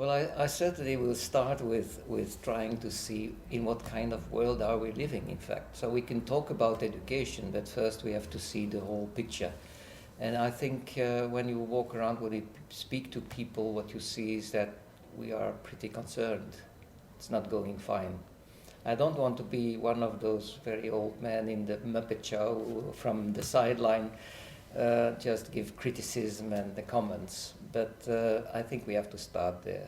Well, I certainly will start with trying to see in what kind of world are we living, in fact. So we can talk about education, but first we have to see the whole picture. And I think when you walk around, when you speak to people, what you see is that we are pretty concerned. It's not going fine. I don't want to be one of those very old men in the Muppet Show who, from the sideline, just give criticism and the comments. But I think we have to start there.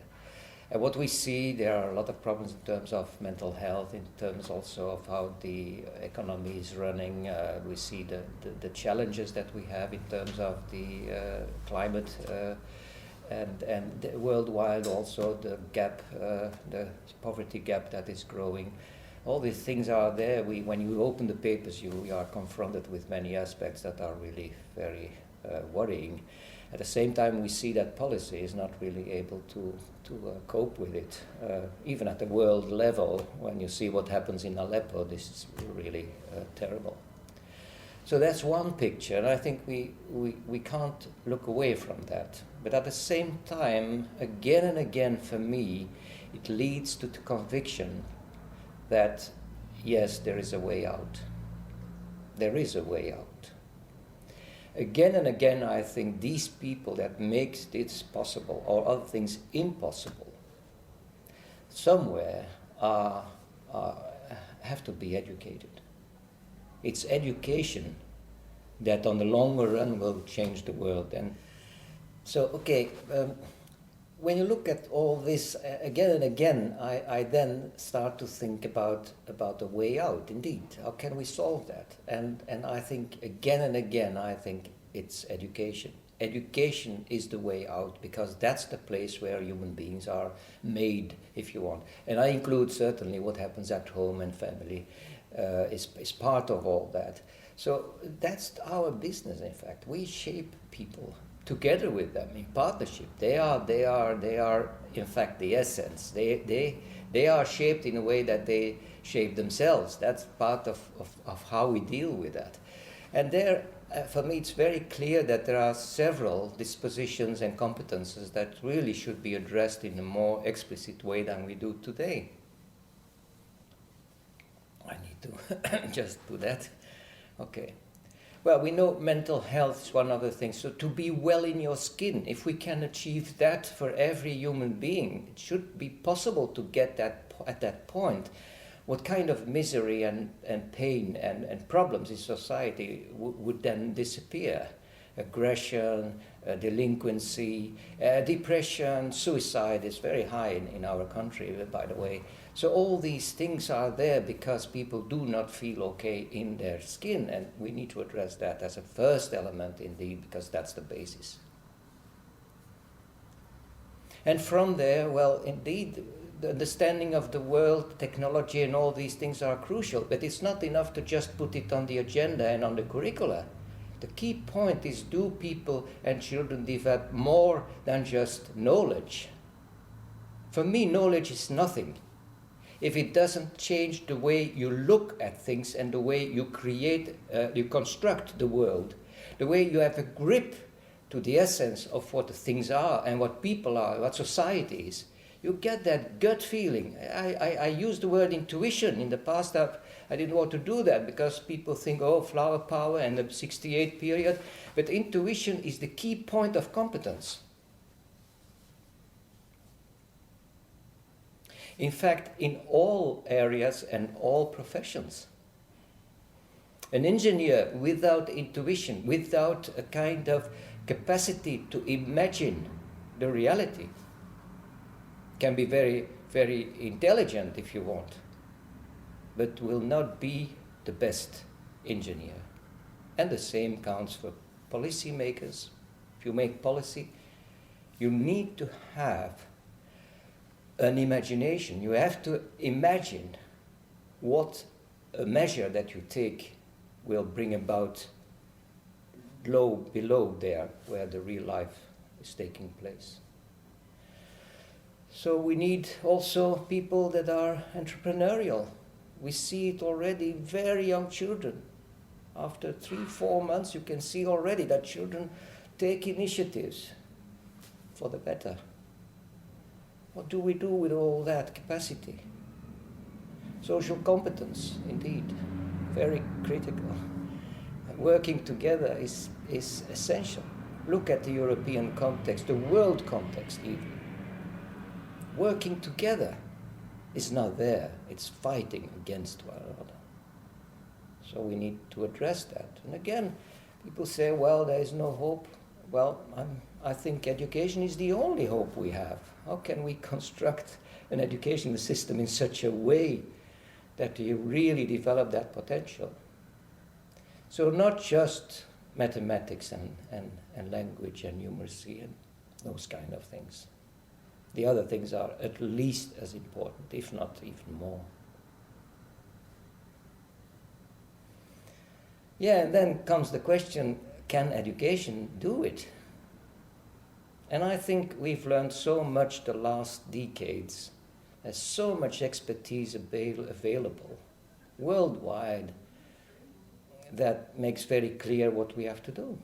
And what we see, there are a lot of problems in terms of mental health, in terms also of how the economy is running. We see the challenges that we have in terms of the climate and worldwide also the gap, the poverty gap that is growing. All these things are there. When you open the papers, you are confronted with many aspects that are really very worrying. At the same time, we see that policy is not really able to cope with it. Even at the world level, when you see what happens in Aleppo, this is really terrible. So that's one picture, and I think we can't look away from that. But at the same time, again and again for me, it leads to the conviction that, yes, there is a way out. There is a way out. Again and again, I think these people that make this possible or other things impossible, somewhere have to be educated. It's education that on the longer run will change the world. And so, okay, when you look at all this again and again, I then start to think about a way out. Indeed, how can we solve that? And I think again and again, I think it's education. Education is the way out, because that's the place where human beings are made, if you want. And I include certainly what happens at home, and family is part of all that. So that's our business, in fact. We shape people together with them in partnership. They are in fact the essence. They are shaped in a way that they shape themselves. That's part of how we deal with that. And there, for me, it's very clear that there are several dispositions and competences that really should be addressed in a more explicit way than we do today. I need to just do that. Okay. Well, we know mental health is one of the things. So to be well in your skin, if we can achieve that for every human being, it should be possible to get that at that point. What kind of misery and pain and problems in society would then disappear? Aggression, delinquency, depression, suicide is very high in our country, by the way. So all these things are there because people do not feel okay in their skin, and we need to address that as a first element indeed, because that's the basis. And from there, well, indeed, the understanding of the world, technology and all these things are crucial, but it's not enough to just put it on the agenda and on the curricula. The key point is, do people and children develop more than just knowledge? For me, knowledge is nothing if it doesn't change the way you look at things and the way you create, you construct the world, the way you have a grip to the essence of what the things are and what people are, what society is. You get that gut feeling. I used the word intuition. In the past, I didn't want to do that because people think, oh, flower power and the 68 period. But intuition is the key point of competence. In fact, in all areas and all professions. An engineer without intuition, without a kind of capacity to imagine the reality, can be very, very intelligent if you want, but will not be the best engineer. And the same counts for policymakers. If you make policy, you need to have an imagination. You have to imagine what a measure that you take will bring about below there where the real life is taking place. So we need also people that are entrepreneurial. We see it already in very young children. After 3-4 months, you can see already that children take initiatives for the better. What do we do with all that capacity? Social competence, indeed, very critical. Working together is essential. Look at the European context, the world context even. Working together is not there. It's fighting against one another. So we need to address that. And again, people say, well, there is no hope. Well, I think education is the only hope we have. How can we construct an educational system in such a way that you really develop that potential? So not just mathematics and language and numeracy and those kind of things. The other things are at least as important, if not even more. Yeah, and then comes the question, can education do it? And I think we've learned so much the last decades. There's so much expertise available worldwide that makes very clear what we have to do.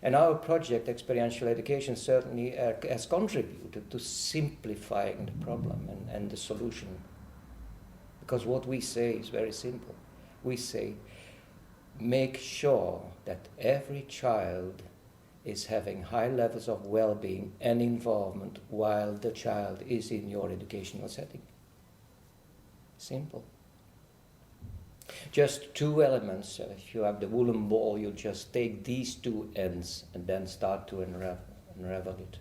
And our project, Experiential Education, certainly has contributed to simplifying the problem and the solution. Because what we say is very simple. We say, make sure that every child is having high levels of well-being and involvement while the child is in your educational setting. Simple. Just two elements. If you have the woolen ball, you just take these two ends and then start to unravel it.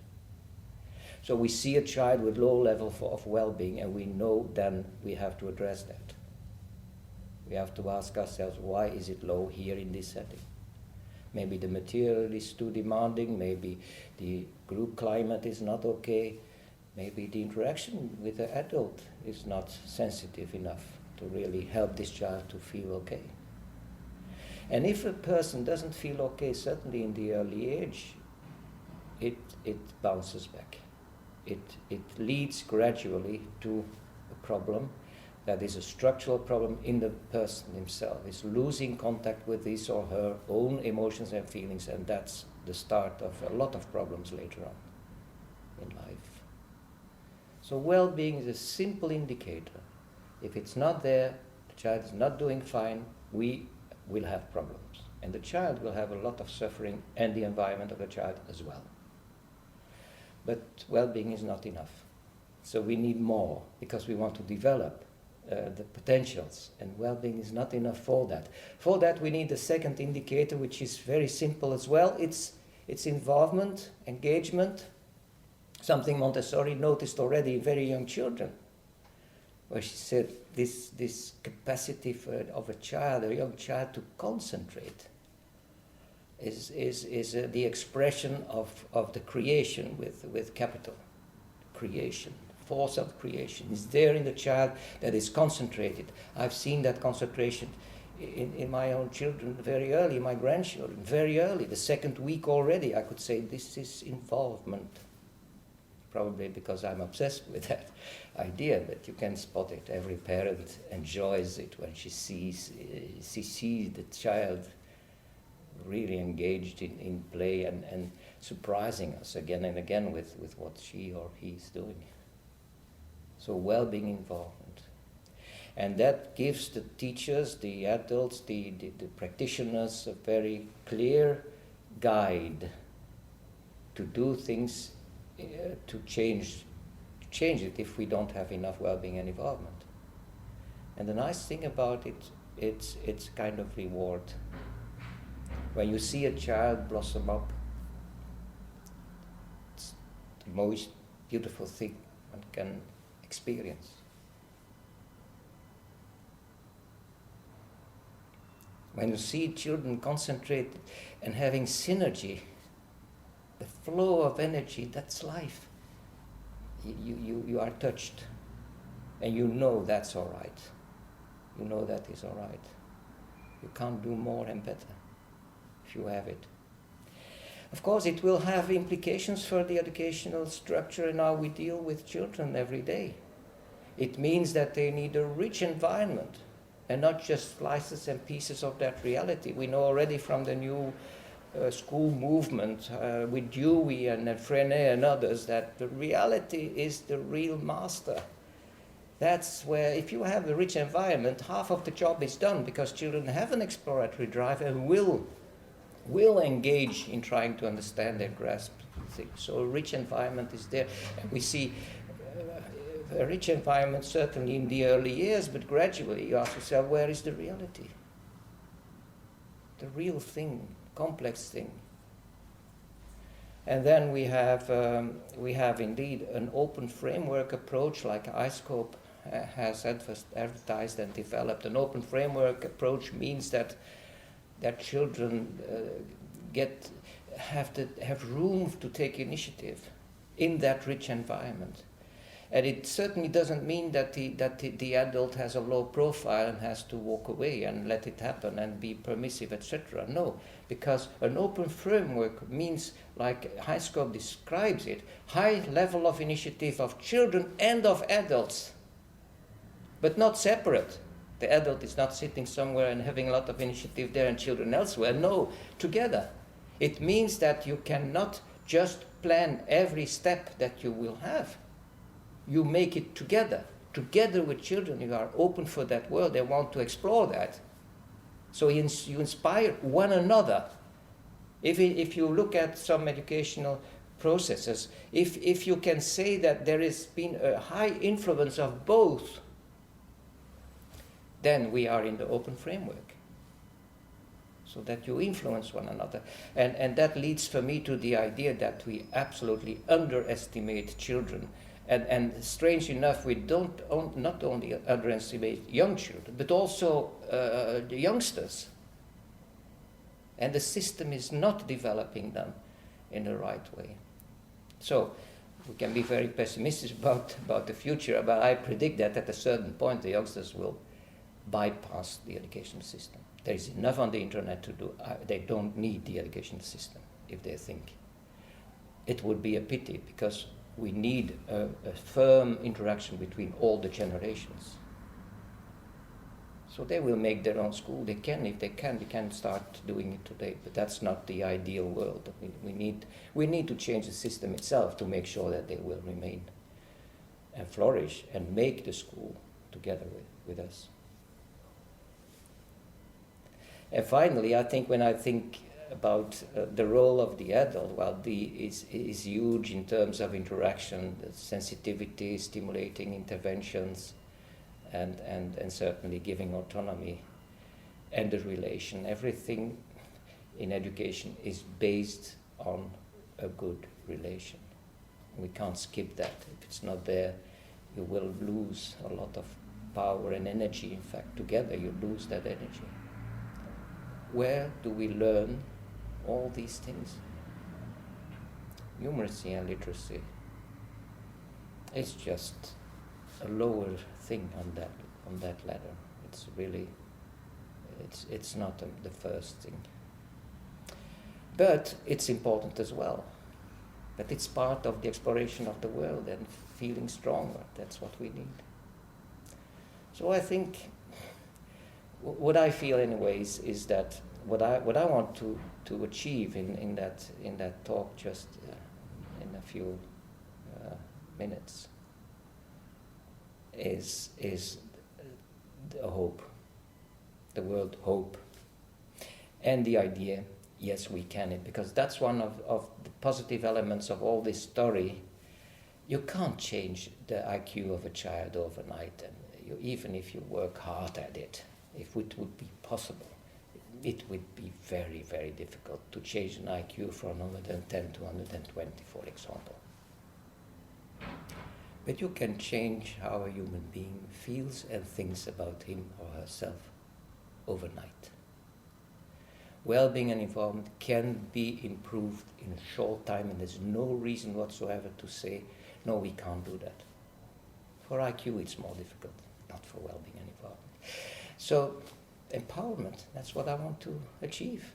So we see a child with low level of well-being, and we know then we have to address that. We have to ask ourselves, why is it low here in this setting? Maybe the material is too demanding, maybe the group climate is not okay, maybe the interaction with the adult is not sensitive enough to really help this child to feel okay. And if a person doesn't feel okay, certainly in the early age, it bounces back. It leads gradually to a problem that is a structural problem in the person himself. Is losing contact with his or her own emotions and feelings, and that's the start of a lot of problems later on in life. So well-being is a simple indicator. If it's not there, the child is not doing fine, we will have problems. And the child will have a lot of suffering, and the environment of the child as well. But well-being is not enough. So we need more, because we want to develop the potentials, and well-being is not enough for that. For that we need the second indicator, which is very simple as well. It's involvement, engagement, something Montessori noticed already in very young children, where she said this capacity of a young child to concentrate is the expression of the creation with capital, creation. Force of creation is there in the child that is concentrated. I've seen that concentration in my own children very early, my grandchildren very early, the second week already. I could say this is involvement, probably because I'm obsessed with that idea, but you can spot it. Every parent enjoys it when she sees the child really engaged in play and surprising us again and again with what she or he is doing. So well-being involvement. And that gives the teachers, the adults, the practitioners a very clear guide to do things, to change it if we don't have enough well-being and involvement. And the nice thing about it, it's kind of reward. When you see a child blossom up, it's the most beautiful thing one can experience. When you see children concentrate and having synergy, the flow of energy, that's life. You are touched, and you know that's all right. You know that is all right. You can't do more and better if you have it. Of course, it will have implications for the educational structure and how we deal with children every day. It means that they need a rich environment and not just slices and pieces of that reality. We know already from the new school movement with Dewey and Frenet and others, that the reality is the real master. That's where, if you have a rich environment, half of the job is done, because children have an exploratory drive and will engage in trying to understand and grasp things. So a rich environment is there. And we see a rich environment certainly in the early years, but gradually you ask yourself, where is the reality? The real thing, complex thing. And then we have indeed an open framework approach, like ISCOPE has advertised and developed. An open framework approach means that children have room to take initiative in that rich environment. And it certainly doesn't mean that the adult has a low profile and has to walk away and let it happen and be permissive, etc. No, because an open framework means, like HighScope describes it, high level of initiative of children and of adults, but not separate. The adult is not sitting somewhere and having a lot of initiative there and children elsewhere. No, together. It means that you cannot just plan every step that you will have. You make it together. Together with children, you are open for that world. They want to explore that. So you inspire one another. If you look at some educational processes, if you can say that there has been a high influence of both, then we are in the open framework. So that you influence one another. And that leads for me to the idea that we absolutely underestimate children. And strange enough, we not only underestimate young children, but also the youngsters. And the system is not developing them in the right way. So we can be very pessimistic about the future, but I predict that at a certain point the youngsters will bypass the education system. There is enough on the internet to do. They don't need the education system if they think. It would be a pity, because we need a firm interaction between all the generations. So they will make their own school. They can, if they can start doing it today. But that's not the ideal world. We need to change the system itself to make sure that they will remain and flourish and make the school together with us. And finally, I think when I think about the role of the adult, well, is huge in terms of interaction, the sensitivity, stimulating interventions, and certainly giving autonomy, and the relation. Everything in education is based on a good relation. We can't skip that. If it's not there, you will lose a lot of power and energy. In fact, together you lose that energy. Where do we learn all these things? Numeracy and literacy. It's just a lower thing on that ladder. It's really, it's not the first thing. But it's important as well. But it's part of the exploration of the world and feeling stronger. That's what we need. So I think what I feel anyways is that what I want to achieve in that talk just in a few minutes is the hope, the word hope, and the idea, yes, we can it, because that's one of the positive elements of all this story. You can't change the IQ of a child overnight, and even if you work hard at it, if it would be possible, it would be very, very difficult to change an IQ from 110 to 120, for example. But you can change how a human being feels and thinks about him or herself overnight. Well-being and involvement can be improved in a short time, and there's no reason whatsoever to say, no, we can't do that. For IQ, it's more difficult, not for well-being and involvement. So, empowerment, that's what I want to achieve.